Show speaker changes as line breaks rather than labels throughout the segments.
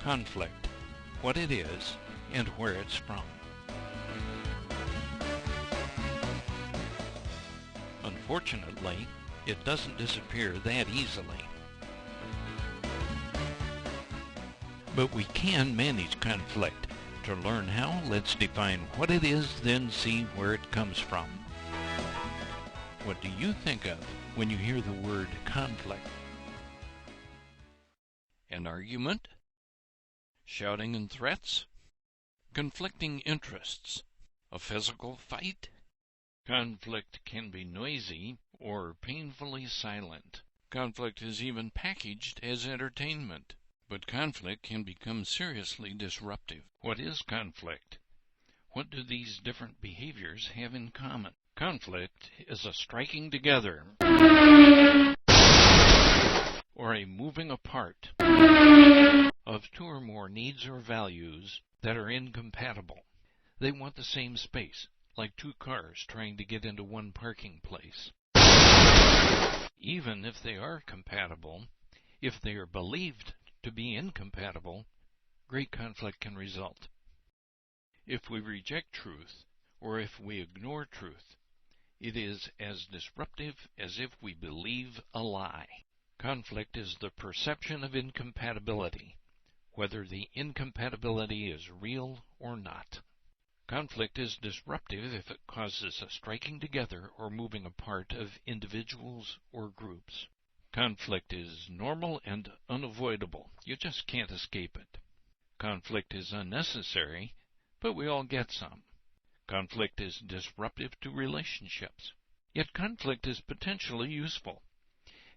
Conflict, what it is and where it's from. Unfortunately, it doesn't disappear that easily. But we can manage conflict. To learn how, let's define what it is, then see where it comes from. What do you think of when you hear the word conflict? An argument? Shouting and threats? Conflicting interests? A physical fight? Conflict can be noisy or painfully silent. Conflict is even packaged as entertainment. But conflict can become seriously disruptive. What is conflict? What do these different behaviors have in common? Conflict is a striking together or a moving apart of two or more needs or values that are incompatible. They want the same space, like two cars trying to get into one parking place. Even if they are compatible, if they are believed to be incompatible, great conflict can result. If we reject truth, or if we ignore truth, it is as disruptive as if we believe a lie. Conflict is the perception of incompatibility, whether the incompatibility is real or not. Conflict is disruptive if it causes a striking together or moving apart of individuals or groups. Conflict is normal and unavoidable. You just can't escape it. Conflict is unnecessary, but we all get some. Conflict is disruptive to relationships. Yet conflict is potentially useful.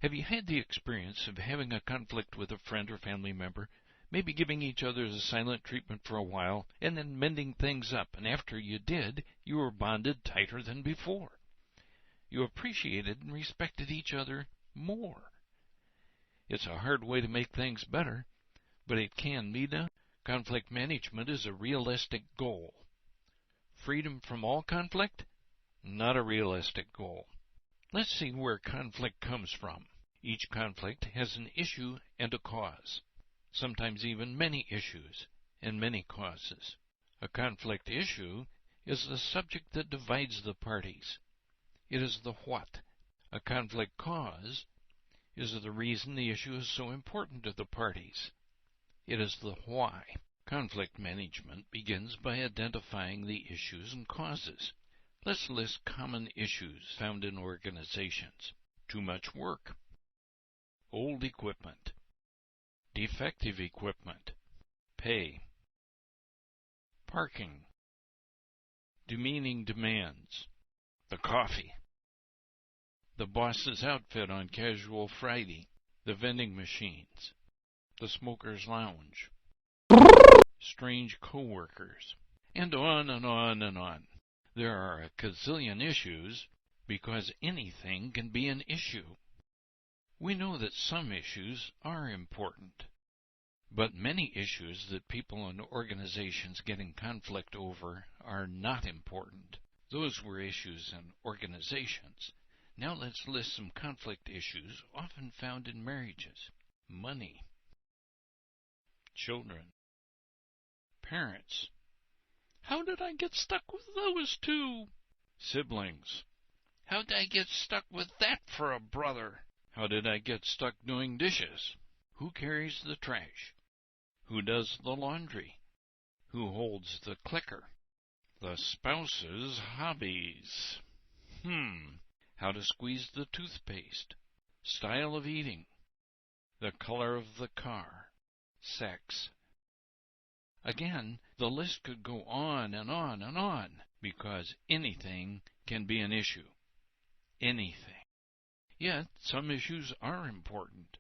Have you had the experience of having a conflict with a friend or family member, maybe giving each other the silent treatment for a while, and then mending things up, and after you did, you were bonded tighter than before? You appreciated and respected each other more. It's a hard way to make things better, but it can be done. Conflict management is a realistic goal. Freedom from all conflict? Not a realistic goal. Let's see where conflict comes from. Each conflict has an issue and a cause, sometimes even many issues and many causes. A conflict issue is the subject that divides the parties. It is the what. A conflict cause is the reason the issue is so important to the parties. It is the why. Conflict management begins by identifying the issues and causes. Let's list common issues found in organizations. Too much work. Old equipment. Defective equipment. Pay. Parking. Demeaning demands. The coffee. The boss's outfit on casual Friday. The vending machines. The smoker's lounge. Strange coworkers. And on and on and on. There are a gazillion issues because anything can be an issue. We know that some issues are important, but many issues that people and organizations get in conflict over are not important. Those were issues in organizations. Now let's list some conflict issues often found in marriages. Money. Children. Parents. How did I get stuck with those two? Siblings. How did I get stuck with that for a brother? How did I get stuck doing dishes? Who carries the trash? Who does the laundry? Who holds the clicker? The spouse's hobbies. How to squeeze the toothpaste. Style of eating. The color of the car. Sex. Again, the list could go on and on and on, because anything can be an issue. Anything. Yet, some issues are important.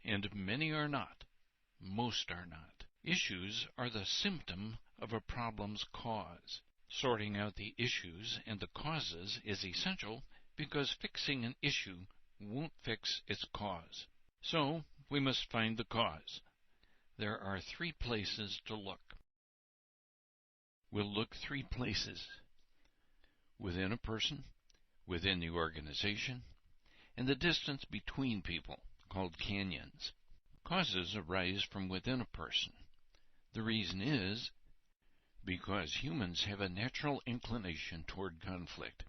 And many are not. Most are not. Issues are the symptom of a problem's cause. Sorting out the issues and the causes is essential because fixing an issue won't fix its cause. So, we must find the cause. There are 3 places to look. We'll look 3 places: within a person, within the organization, and the distance between people, called canyons. Causes arise from within a person. The reason is because humans have a natural inclination toward conflict.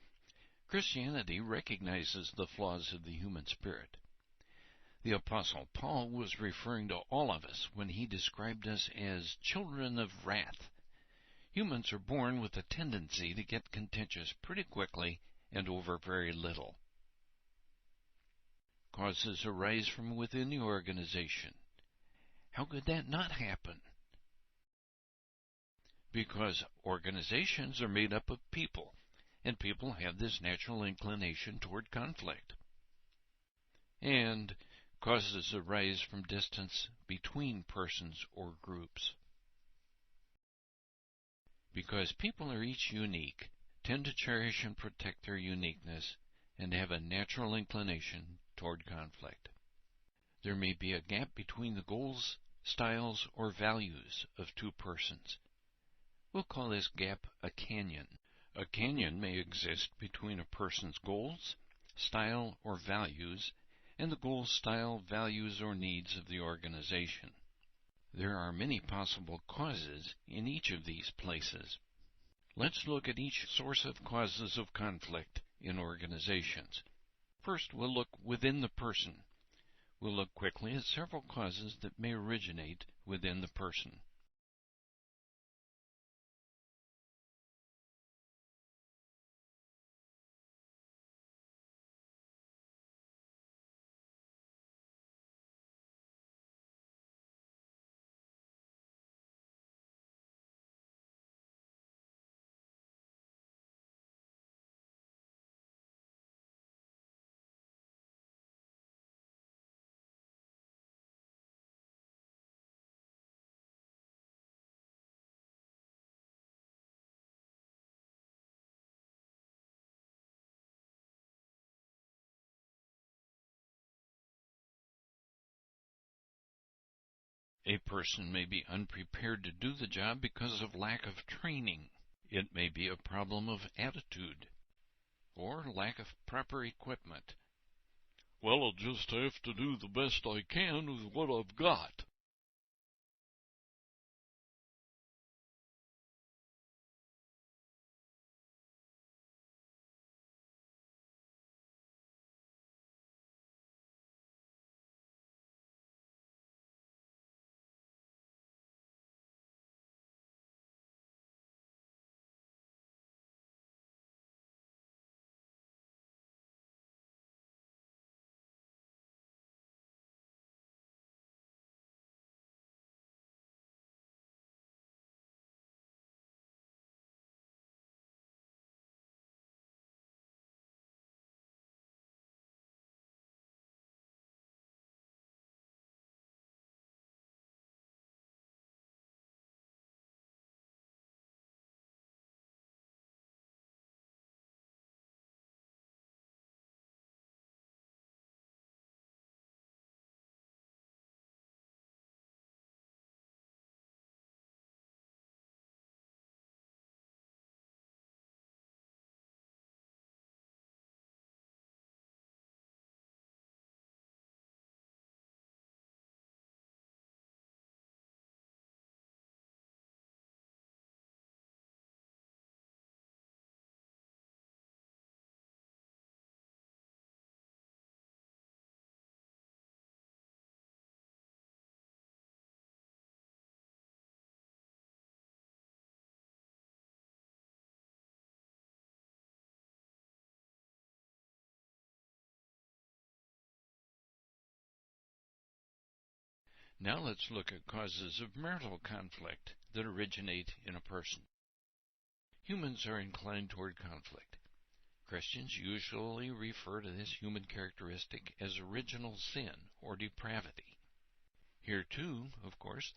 Christianity recognizes the flaws of the human spirit. The Apostle Paul was referring to all of us when he described us as children of wrath. Humans are born with a tendency to get contentious pretty quickly and over very little. Causes arise from within the organization. How could that not happen? Because organizations are made up of people, and people have this natural inclination toward conflict. And causes arise from distance between persons or groups. Because people are each unique, tend to cherish and protect their uniqueness, and have a natural inclination toward conflict. There may be a gap between the goals, styles, or values of two persons. We'll call this gap a canyon. A canyon may exist between a person's goals, style, or values, and the goals, style, values, or needs of the organization. There are many possible causes in each of these places. Let's look at each source of causes of conflict in organizations. First, we'll look within the person. We'll look quickly at several causes that may originate within the person. A person may be unprepared to do the job because of lack of training. It may be a problem of attitude or lack of proper equipment. Well, I'll just have to do the best I can with what I've got. Now let's look at causes of marital conflict that originate in a person. Humans are inclined toward conflict. Christians usually refer to this human characteristic as original sin or depravity. Here too, of course,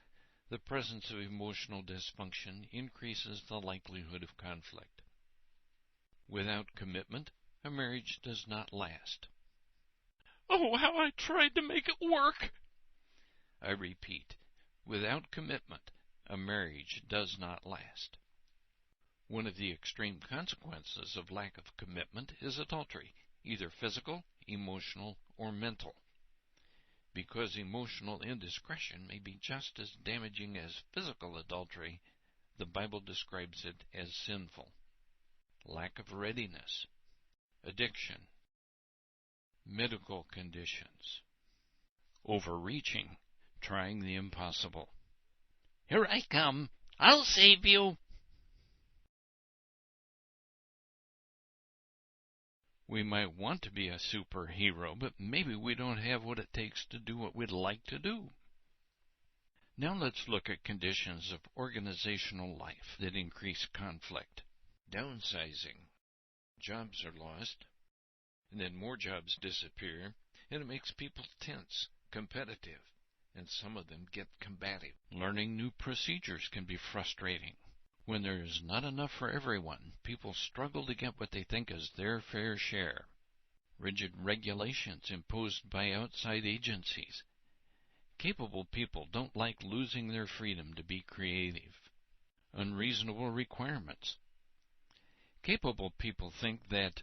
the presence of emotional dysfunction increases the likelihood of conflict. Without commitment, a marriage does not last. Oh, how I tried to make it work! I repeat, without commitment, a marriage does not last. One of the extreme consequences of lack of commitment is adultery, either physical, emotional, or mental. Because emotional indiscretion may be just as damaging as physical adultery, the Bible describes it as sinful. Lack of readiness, addiction, medical conditions, overreaching, trying the impossible. Here I come. I'll save you. We might want to be a superhero, but maybe we don't have what it takes to do what we'd like to do. Now let's look at conditions of organizational life that increase conflict. Downsizing. Jobs are lost, and then more jobs disappear, and it makes people tense, competitive, and some of them get combative. Learning new procedures can be frustrating. When there is not enough for everyone, people struggle to get what they think is their fair share. Rigid regulations imposed by outside agencies. Capable people don't like losing their freedom to be creative. Unreasonable requirements. Capable people think that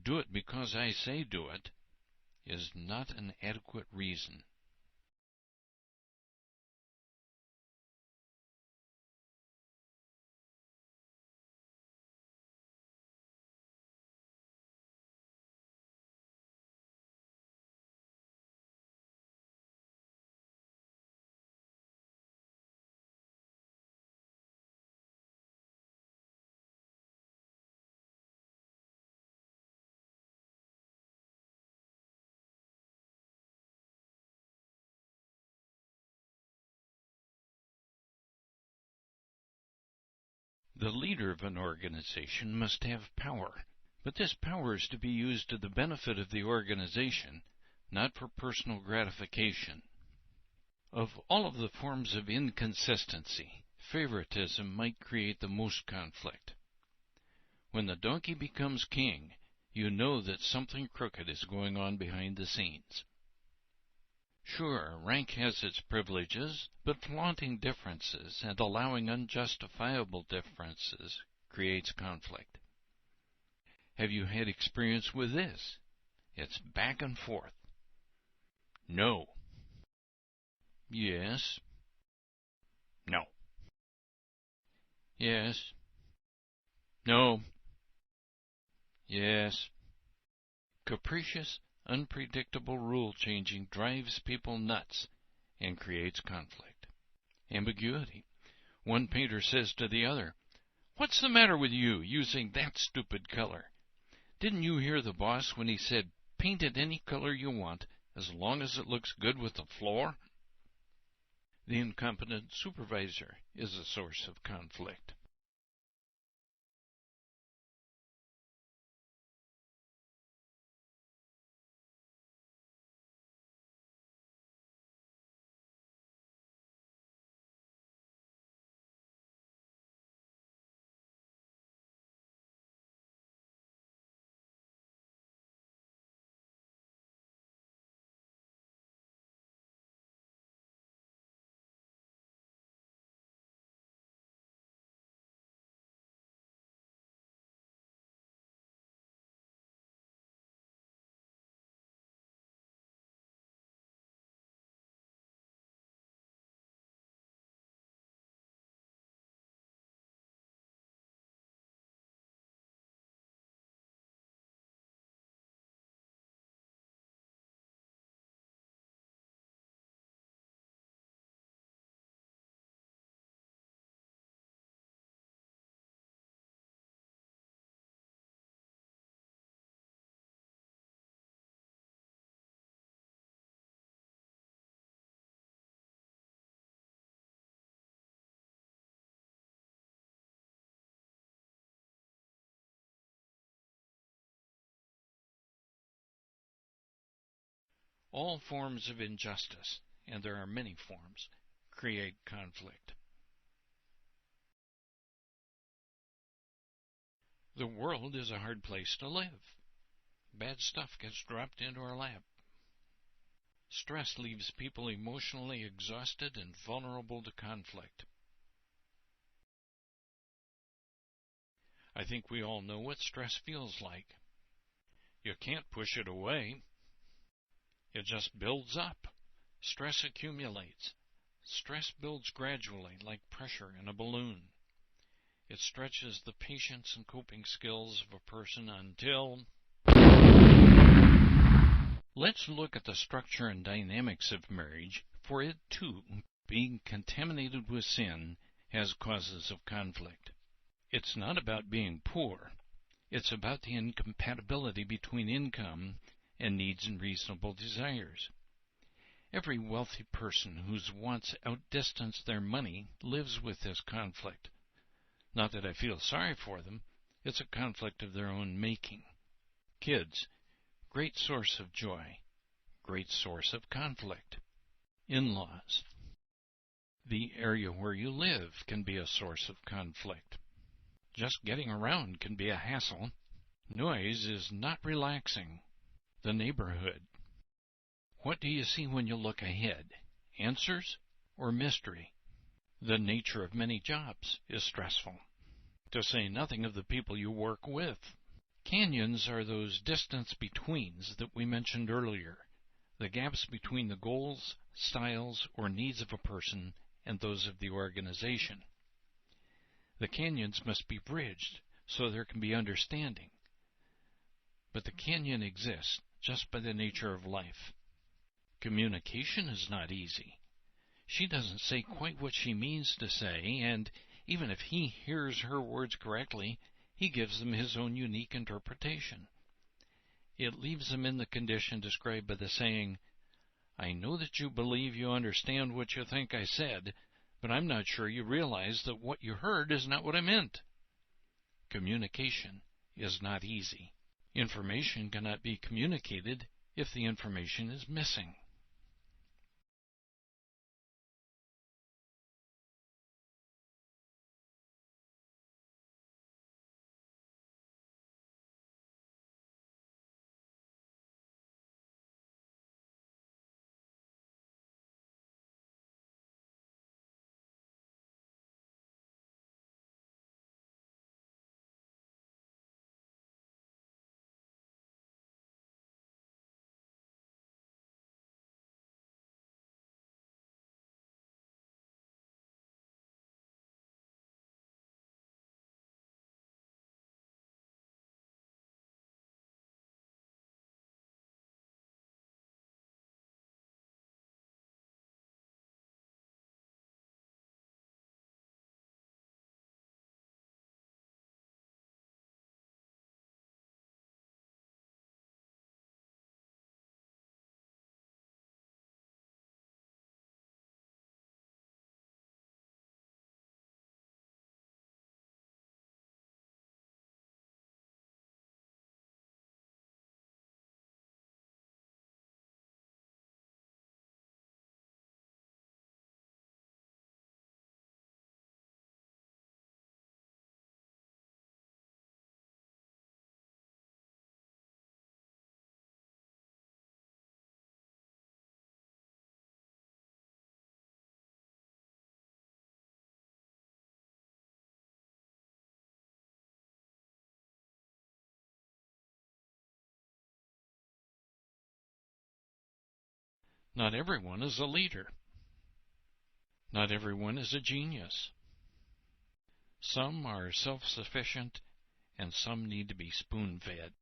"do it because I say do it" is not an adequate reason. The leader of an organization must have power, but this power is to be used to the benefit of the organization, not for personal gratification. Of all of the forms of inconsistency, favoritism might create the most conflict. When the donkey becomes king, you know that something crooked is going on behind the scenes. Sure, rank has its privileges, but flaunting differences and allowing unjustifiable differences creates conflict. Have you had experience with this? It's back and forth. No. Yes. No. Yes. No. Yes. Capricious, unpredictable rule-changing drives people nuts and creates conflict. Ambiguity. One painter says to the other, "What's the matter with you using that stupid color? Didn't you hear the boss when he said, paint it any color you want as long as it looks good with the floor?" The incompetent supervisor is a source of conflict. All forms of injustice, and there are many forms, create conflict. The world is a hard place to live. Bad stuff gets dropped into our lap. Stress leaves people emotionally exhausted and vulnerable to conflict. I think we all know what stress feels like. You can't push it away. It just builds up, Stress accumulates. Stress builds gradually, like pressure in a balloon. It stretches the patience and coping skills of a person until... Let's look at the structure and dynamics of marriage, for it, too, being contaminated with sin, has causes of conflict. It's not about being poor. It's about the incompatibility between income and needs and reasonable desires. Every wealthy person whose wants outdistance their money lives with this conflict. Not that I feel sorry for them. It's a conflict of their own making. Kids, great source of joy, great source of conflict. In-laws, the area where you live can be a source of conflict. Just getting around can be a hassle. Noise is not relaxing. The neighborhood. What do you see when you look ahead? Answers or mystery? The nature of many jobs is stressful, to say nothing of the people you work with. Canyons are those distance betweens that we mentioned earlier, the gaps between the goals, styles, or needs of a person and those of the organization. The canyons must be bridged so there can be understanding. But the canyon exists just by the nature of life. Communication is not easy. She doesn't say quite what she means to say, and even if he hears her words correctly, he gives them his own unique interpretation. It leaves him in the condition described by the saying, "I know that you believe you understand what you think I said, but I'm not sure you realize that what you heard is not what I meant." Communication is not easy. Information cannot be communicated if the information is missing. Not everyone is a leader. Not everyone is a genius. Some are self-sufficient, and some need to be spoon-fed.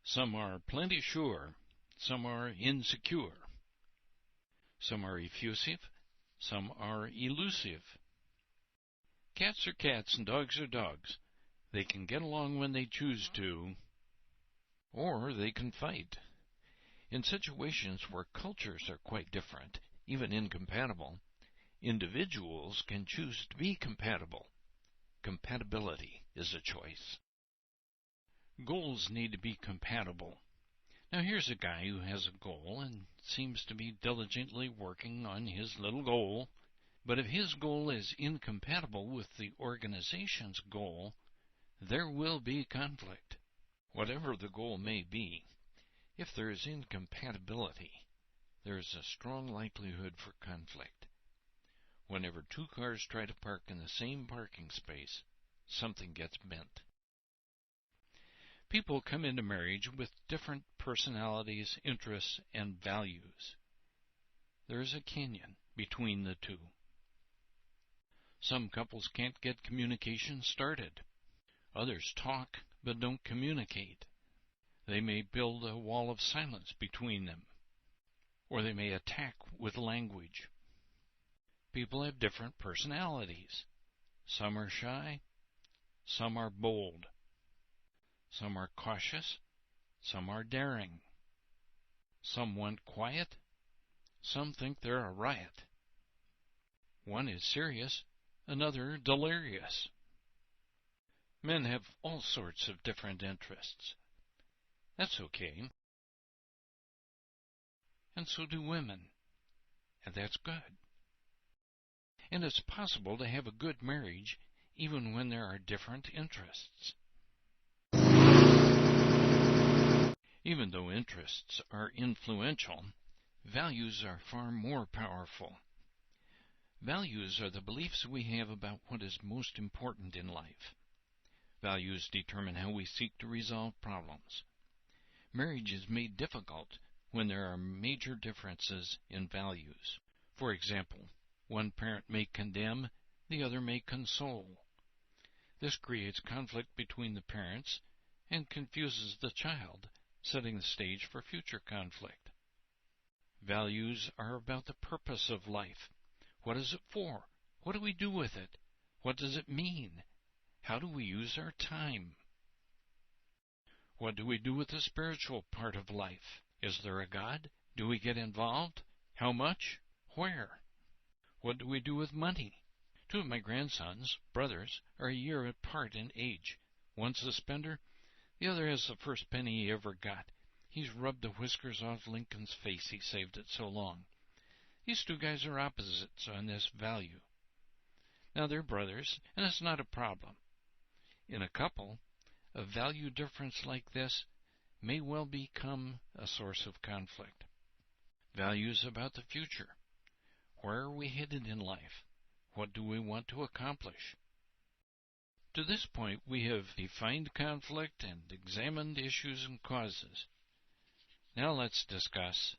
Some are plenty sure, some are insecure. Some are effusive, some are elusive. Cats are cats and dogs are dogs. They can get along when they choose to, or they can fight. In situations where cultures are quite different, even incompatible, individuals can choose to be compatible. Compatibility is a choice. Goals need to be compatible. Now here's a guy who has a goal and seems to be diligently working on his little goal, but if his goal is incompatible with the organization's goal, there will be conflict. Whatever the goal may be, if there is incompatibility, there is a strong likelihood for conflict. Whenever two cars try to park in the same parking space, something gets bent. People come into marriage with different personalities, interests, and values. There is a canyon between the two. Some couples can't get communication started. Others talk but don't communicate. They may build a wall of silence between them, or they may attack with language. People have different personalities. Some are shy, some are bold. Some are cautious, some are daring. Some want quiet, some think they're a riot. One is serious, another delirious. Men have all sorts of different interests. That's okay. And so do women. And that's good. And it's possible to have a good marriage even when there are different interests. Even though interests are influential, values are far more powerful. Values are the beliefs we have about what is most important in life. Values determine how we seek to resolve problems. Marriage is made difficult when there are major differences in values. For example, one parent may condemn, the other may console. This creates conflict between the parents and confuses the child, setting the stage for future conflict. Values are about the purpose of life. What is it for? What do we do with it? What does it mean? How do we use our time? What do we do with the spiritual part of life? Is there a God? Do we get involved? How much? Where? What do we do with money? Two of my grandsons, brothers, are a year apart in age. One's a spender, the other has the first penny he ever got. He's rubbed the whiskers off Lincoln's face, he saved it so long. These two guys are opposites on this value. Now, they're brothers, and it's not a problem. In a couple, a value difference like this may well become a source of conflict. Values about the future. Where are we headed in life? What do we want to accomplish? To this point, we have defined conflict and examined issues and causes. Now let's discuss